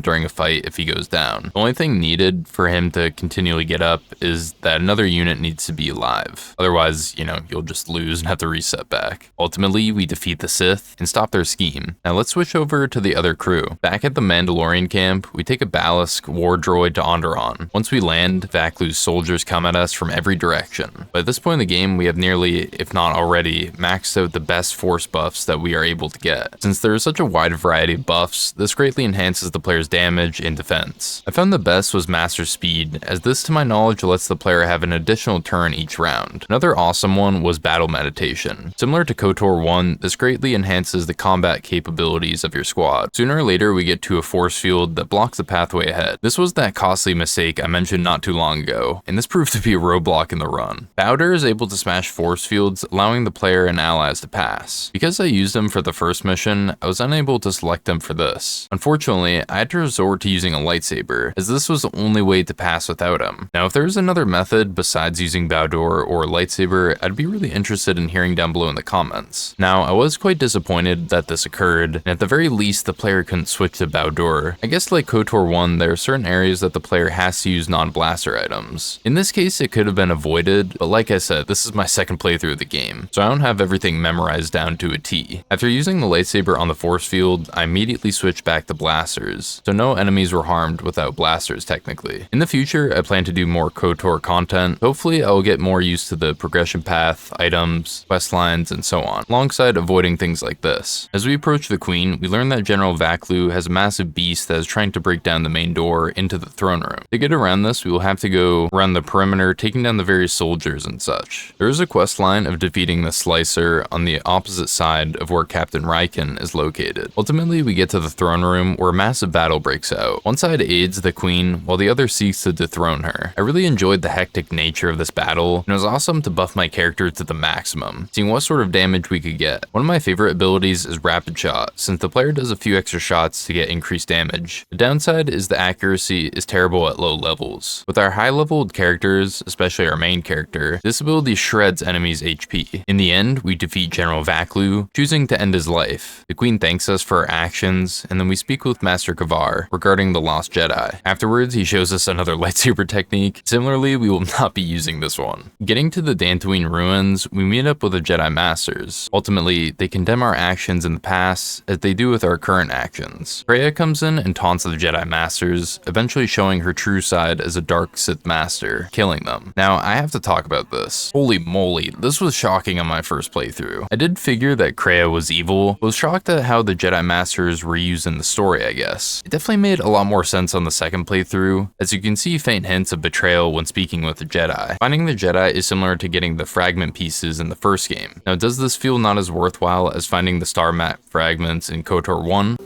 Speaker 1: during a fight if he goes down. The only thing needed for him to continually get up is that another unit needs to be alive. Otherwise, you'll just lose and have to reset back. Ultimately, we defeat the Sith and stop their scheme. Now let's switch over to the other crew. Back at the Mandalorian camp, we take a Balisk war droid to Onderon. Once we land, Vaklu's soldiers come at us from every direction. By this point in the game, we have nearly, if not already, maxed out the best force buffs that we are able to get. Since there is such a wide variety of buffs, this greatly enhances the player's damage and defense. I found the best was Master Speed, as this to my knowledge lets the player have an additional turn each round. Another awesome one was Battle Meditation. Similar to KOTOR 1, this greatly enhances the combat capabilities of your squad. Sooner or later, we get to a force field that blocks the pathway ahead. This was that costly mistake I mentioned not too long ago, and this proved to be a roadblock in the run. Bao-Dur is able to smash force fields, allowing the player and allies to pass. Because I used him for the first mission, I was unable to select him for this. Unfortunately, I had to resort to using a lightsaber, as this was the only way to pass without him. Now, if there's another method besides using Bao-Dur or a lightsaber, I'd be really interested in hearing down below in the comments. Now, I was quite disappointed that this occurred, and at the very least, the player couldn't switch to Bao-Dur. I guess like KOTOR 1, there are certain areas that the player has to use non-blaster items. In this case, it could have been avoided, but like I said, this is my second playthrough of the game, so I don't have everything memorized down to a T. After using the lightsaber on the force field, I immediately switched back to blasters, so no enemies were harmed without blasters technically. In the future, I plan to do more KOTOR content. Hopefully, I will get more used to the progression path, items, quest lines, and so on, alongside avoiding things like this. As we approach the Queen, we learn that General Vaklu has a massive beast that is trying to break down the main door into the throne room. To get around this, we will have to go around the perimeter, taking down the various soldiers and such. There is a quest line of defeating the Slicer on the opposite side of where Captain Riken is located. Ultimately, we get to the throne room where a massive battle breaks out. One side aids the Queen, while the other seeks to dethrone her. I really enjoyed the hectic nature of this battle, and it was awesome to buff my character to the maximum, seeing what sort of damage we could get. One of my favorite abilities is Rapid Shot, since the player does a few extra shots to get increased damage. It downside is the accuracy is terrible at low levels. With our high-leveled characters, especially our main character, this ability shreds enemies' HP. In the end, we defeat General Vaklu, choosing to end his life. The Queen thanks us for our actions, and then we speak with Master Kavar regarding the Lost Jedi. Afterwards, he shows us another lightsaber technique. Similarly, we will not be using this one. Getting to the Dantooine ruins, we meet up with the Jedi Masters. Ultimately, they condemn our actions in the past as they do with our current actions. Kreia comes in and taunts the Jedi Masters, eventually showing her true side as a dark Sith Master, killing them. Now, I have to talk about this. Holy moly, this was shocking on my first playthrough. I did figure that Kreia was evil, but was shocked at how the Jedi Masters were used in the story, I guess. It definitely made a lot more sense on the second playthrough, as you can see faint hints of betrayal when speaking with the Jedi. Finding the Jedi is similar to getting the fragment pieces in the first game. Now, does this feel not as worthwhile as finding the star map fragments in KOTOR 1?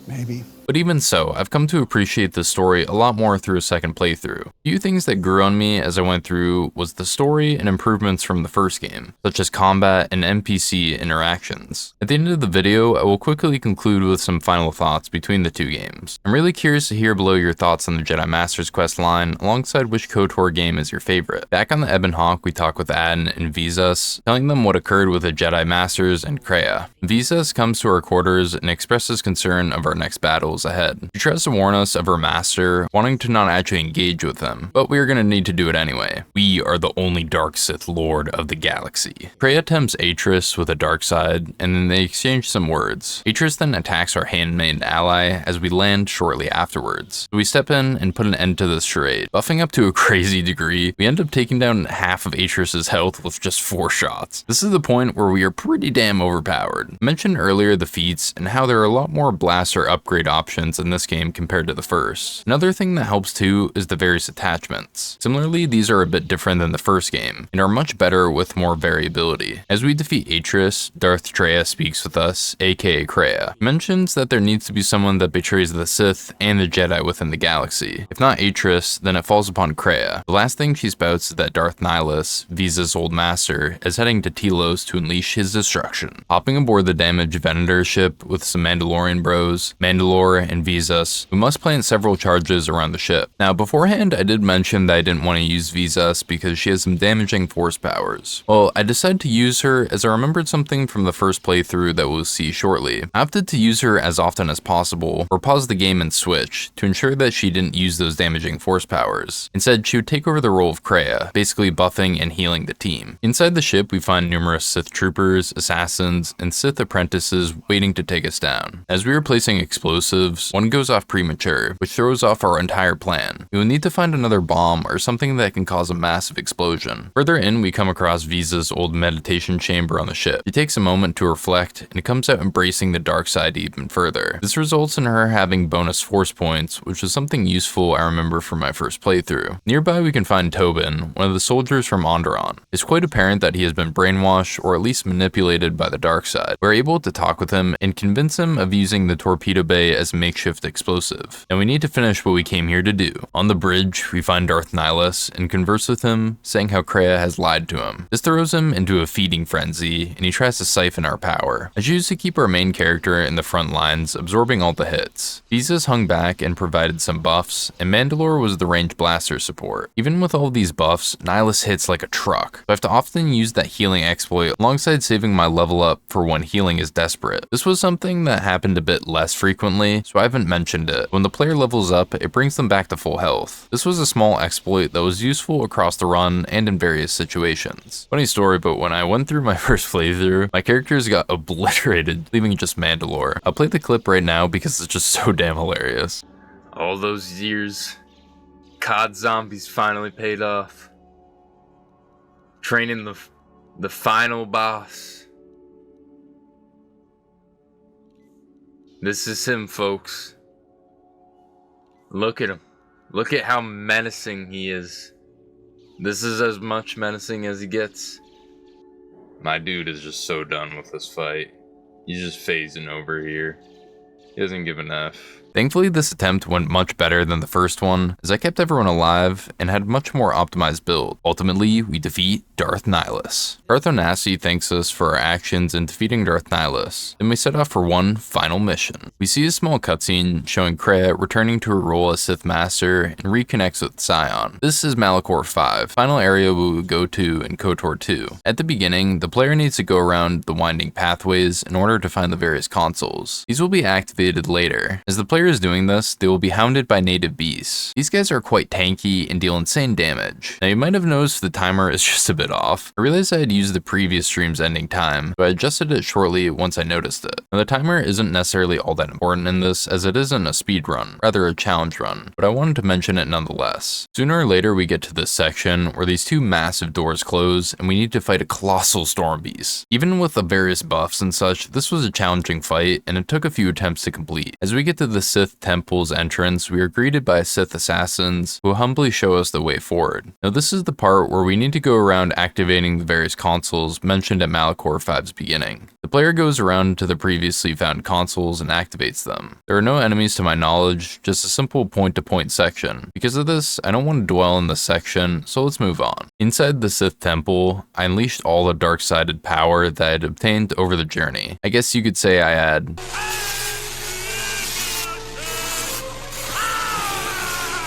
Speaker 3: Maybe.
Speaker 1: But even so, I've come to appreciate this story a lot more through a second playthrough. A few things that grew on me as I went through was the story and improvements from the first game, such as combat and NPC interactions. At the end of the video, I will quickly conclude with some final thoughts between the two games. I'm really curious to hear below your thoughts on the Jedi Master's quest line, alongside which KOTOR game is your favorite. Back on the Ebon Hawk, we talk with Adden and Visas, telling them what occurred with the Jedi Masters and Kreia. Visas comes to our quarters and expresses concern of our next battles ahead. She tries to warn us of her master, wanting to not actually engage with him, but we are going to need to do it anyway. We are the only dark Sith Lord of the galaxy. Kreia tempts Atris with a dark side, and then they exchange some words. Atris then attacks our handmaiden ally as we land shortly afterwards. So we step in and put an end to this charade. Buffing up to a crazy degree, we end up taking down half of Atris's health with just 4 shots. This is the point where we are pretty damn overpowered. I mentioned earlier the feats and how there are a lot more blaster upgrade options in this game compared to the first. Another thing that helps too is the various attachments. Similarly, these are a bit different than the first game, and are much better with more variability. As we defeat Atris, Darth Treya speaks with us, aka Kreia. He mentions that there needs to be someone that betrays the Sith and the Jedi within the galaxy. If not Atris, then it falls upon Kreia. The last thing she spouts is that Darth Nihilus, Visa's old master, is heading to Telos to unleash his destruction. Hopping aboard the damaged Venator ship with some Mandalorian bros, Mandalore and Visas, we must plant several charges around the ship. Now, beforehand, I did mention that I didn't want to use Visas because she has some damaging force powers. Well, I decided to use her as I remembered something from the first playthrough that we'll see shortly. I opted to use her as often as possible, or pause the game and switch, to ensure that she didn't use those damaging force powers. Instead, she would take over the role of Kreia, basically buffing and healing the team. Inside the ship, we find numerous Sith troopers, assassins, and Sith apprentices waiting to take us down. As we were placing explosives, one goes off premature, which throws off our entire plan. We will need to find another bomb or something that can cause a massive explosion. Further in, we come across Visa's old meditation chamber on the ship. She takes a moment to reflect, and comes out embracing the dark side even further. This results in her having bonus force points, which was something useful I remember from my first playthrough. Nearby, we can find Tobin, one of the soldiers from Onderon. It's quite apparent that he has been brainwashed or at least manipulated by the dark side. We're able to talk with him and convince him of using the torpedo bay as a makeshift explosive. Now we need to finish what we came here to do. On the bridge, we find Darth Nihilus and converse with him, saying how Kreia has lied to him. This throws him into a feeding frenzy, and he tries to siphon our power. I choose to keep our main character in the front lines, absorbing all the hits. Visas hung back and provided some buffs, and Mandalore was the ranged blaster support. Even with all of these buffs, Nihilus hits like a truck, so I have to often use that healing exploit alongside saving my level up for when healing is desperate. This was something that happened a bit less frequently, so I haven't mentioned it. When the player levels up, it brings them back to full health. This was a small exploit that was useful across the run and in various situations. Funny story, but when I went through my first playthrough, my characters got obliterated, leaving just Mandalore. I'll play the clip right now because it's just so damn hilarious.
Speaker 7: All those years, COD Zombies finally paid off. Training the final boss. This is him, folks. Look at him. Look at how menacing he is. This is as much menacing as he gets. My dude is just so done with this fight. He's just phasing over here. He doesn't give an F.
Speaker 1: Thankfully, this attempt went much better than the first one, as I kept everyone alive and had much more optimized build. Ultimately, we defeat Darth Nihilus. Darth Onassi thanks us for our actions in defeating Darth Nihilus. Then we set off for one final mission. We see a small cutscene showing Kreia returning to her role as Sith Master and reconnects with Sion. This is Malachor 5, final area we will go to in KOTOR 2. At the beginning, the player needs to go around the winding pathways in order to find the various consoles. These will be activated later. As the player is doing this, they will be hounded by native beasts. These guys are quite tanky and deal insane damage. Now you might have noticed the timer is just a bit off. I realized I had used the previous stream's ending time, but I adjusted it shortly once I noticed it. Now the timer isn't necessarily all that important in this, as it isn't a speed run, rather a challenge run, but I wanted to mention it nonetheless. Sooner or later we get to this section where these two massive doors close and we need to fight a colossal storm beast. Even with the various buffs and such, this was a challenging fight and it took a few attempts to complete. As we get to the Sith Temple's entrance, we are greeted by Sith assassins who humbly show us the way forward. Now this is the part where we need to go around activating the various consoles mentioned at Malachor 5's beginning. The player goes around to the previously found consoles and activates them. There are no enemies to my knowledge, just a simple point-to-point section. Because of this, I don't want to dwell in this section, so let's move on. Inside the Sith Temple, I unleashed all the dark-sided power that I had obtained over the journey. I guess you could say I had...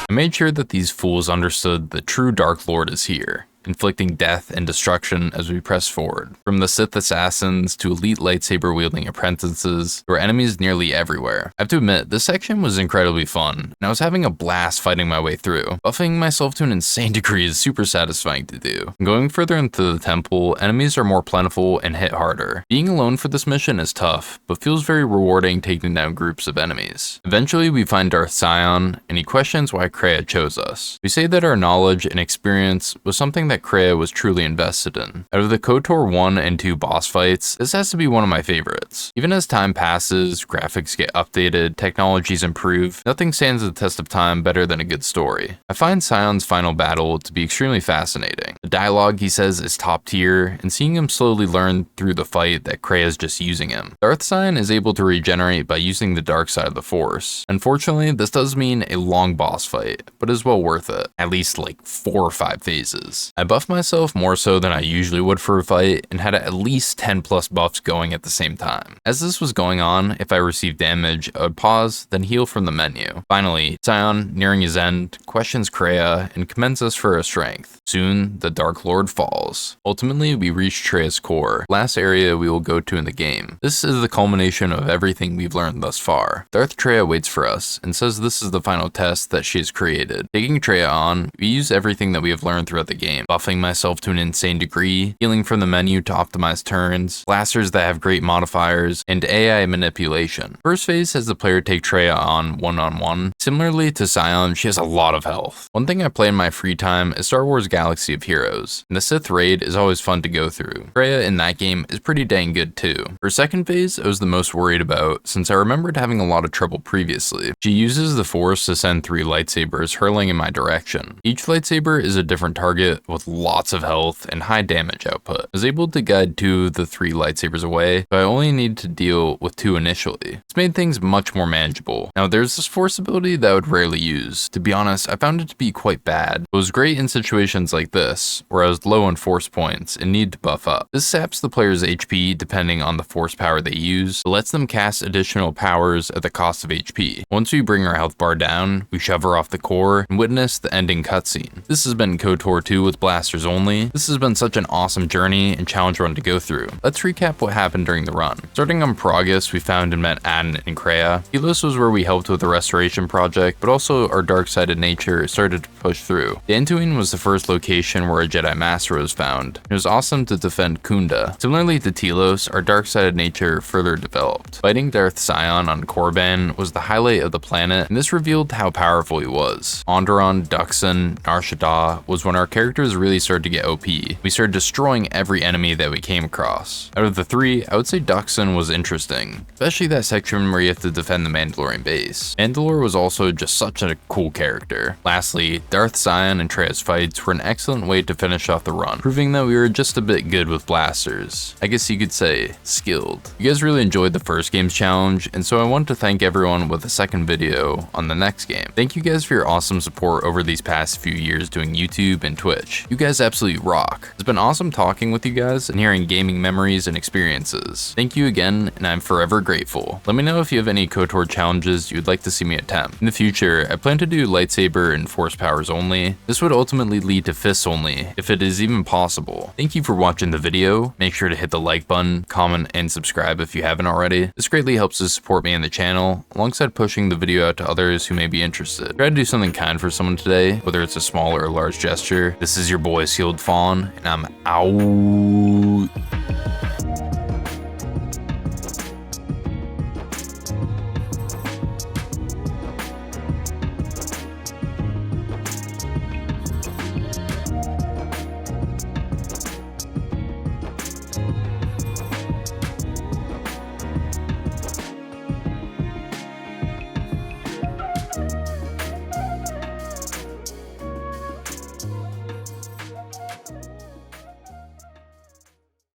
Speaker 1: I made sure that these fools understood the true Dark Lord is here, inflicting death and destruction as we press forward. From the Sith assassins to elite lightsaber-wielding apprentices, there were enemies nearly everywhere. I have to admit, this section was incredibly fun, and I was having a blast fighting my way through. Buffing myself to an insane degree is super satisfying to do. Going further into the temple, enemies are more plentiful and hit harder. Being alone for this mission is tough, but feels very rewarding taking down groups of enemies. Eventually, we find Darth Sion, and he questions why Kreia chose us. We say that our knowledge and experience was something that Kreia was truly invested in. Out of the KOTOR 1 and 2 boss fights, this has to be one of my favorites. Even as time passes, graphics get updated, technologies improve, nothing stands the test of time better than a good story. I find Sion's final battle to be extremely fascinating. The dialogue he says is top tier, and seeing him slowly learn through the fight that Kreia is just using him. Darth Sion is able to regenerate by using the dark side of the Force. Unfortunately, this does mean a long boss fight, but is well worth it. At least like 4 or 5 phases. I buffed myself more so than I usually would for a fight, and had at least 10 plus buffs going at the same time. As this was going on, if I received damage, I would pause, then heal from the menu. Finally, Sion, nearing his end, questions Kreia and commends us for our strength. Soon, the Dark Lord falls. Ultimately, we reach Treia's core, last area we will go to in the game. This is the culmination of everything we've learned thus far. Darth Treia waits for us, and says this is the final test that she has created. Taking Treia on, we use everything that we have learned throughout the game, buffing myself to an insane degree, healing from the menu to optimize turns, blasters that have great modifiers, and AI manipulation. First phase has the player take Treia on one-on-one. Similarly to Sion, she has a lot of health. One thing I play in my free time is Star Wars Galaxy of Heroes, and the Sith raid is always fun to go through. Treia in that game is pretty dang good too. Her second phase I was the most worried about, since I remembered having a lot of trouble previously. She uses the Force to send 3 lightsabers hurling in my direction. Each lightsaber is a different target with lots of health and high damage output. I was able to guide 2 of the 3 lightsabers away, but I only needed to deal with 2 initially. This made things much more manageable. Now there's this Force ability that I would rarely use. To be honest, I found it to be quite bad. It was great in situations like this, where I was low on Force points and need to buff up. This saps the player's HP depending on the Force power they use, but lets them cast additional powers at the cost of HP. Once we bring our health bar down, we shove her off the core and witness the ending cutscene. This has been KOTOR 2 with blasters only. This has been such an awesome journey and challenge run to go through. Let's recap what happened during the run. Starting on Pragus, we found and met Adden and Kreia. Helos was where we helped with the restoration project, but also our dark-sided nature started to push through. Dantooine was the first location where a Jedi Master was found. It was awesome to defend Kunda. Similarly to Telos, our dark-sided nature further developed. Fighting Darth Sion on Korban was the highlight of the planet, and this revealed how powerful he was. Onderon, Duxon, Nar Shaddaa was when our characters challenges really started to get OP. We started destroying every enemy that we came across. Out of the 3, I would say Duxon was interesting, especially that section where you have to defend the Mandalorian base. Mandalore was also just such a cool character. Lastly, Darth Sion and Trey's fights were an excellent way to finish off the run, proving that we were just a bit good with blasters. I guess you could say, skilled. You guys really enjoyed the first game's challenge, and so I want to thank everyone with a second video on the next game. Thank you guys for your awesome support over these past few years doing YouTube and Twitch. You guys absolutely rock. It's been awesome talking with you guys and hearing gaming memories and experiences. Thank you again, and I'm forever grateful. Let me know if you have any KOTOR challenges you'd like to see me attempt. In the future, I plan to do lightsaber and force powers only. This would ultimately lead to fists only, if it is even possible. Thank you for watching the video. Make sure to hit the like button, comment, and subscribe if you haven't already. This greatly helps to support me and the channel, alongside pushing the video out to others who may be interested. Try to do something kind for someone today, whether it's a small or large gesture. This is your boy Sealed Fawn, and I'm out.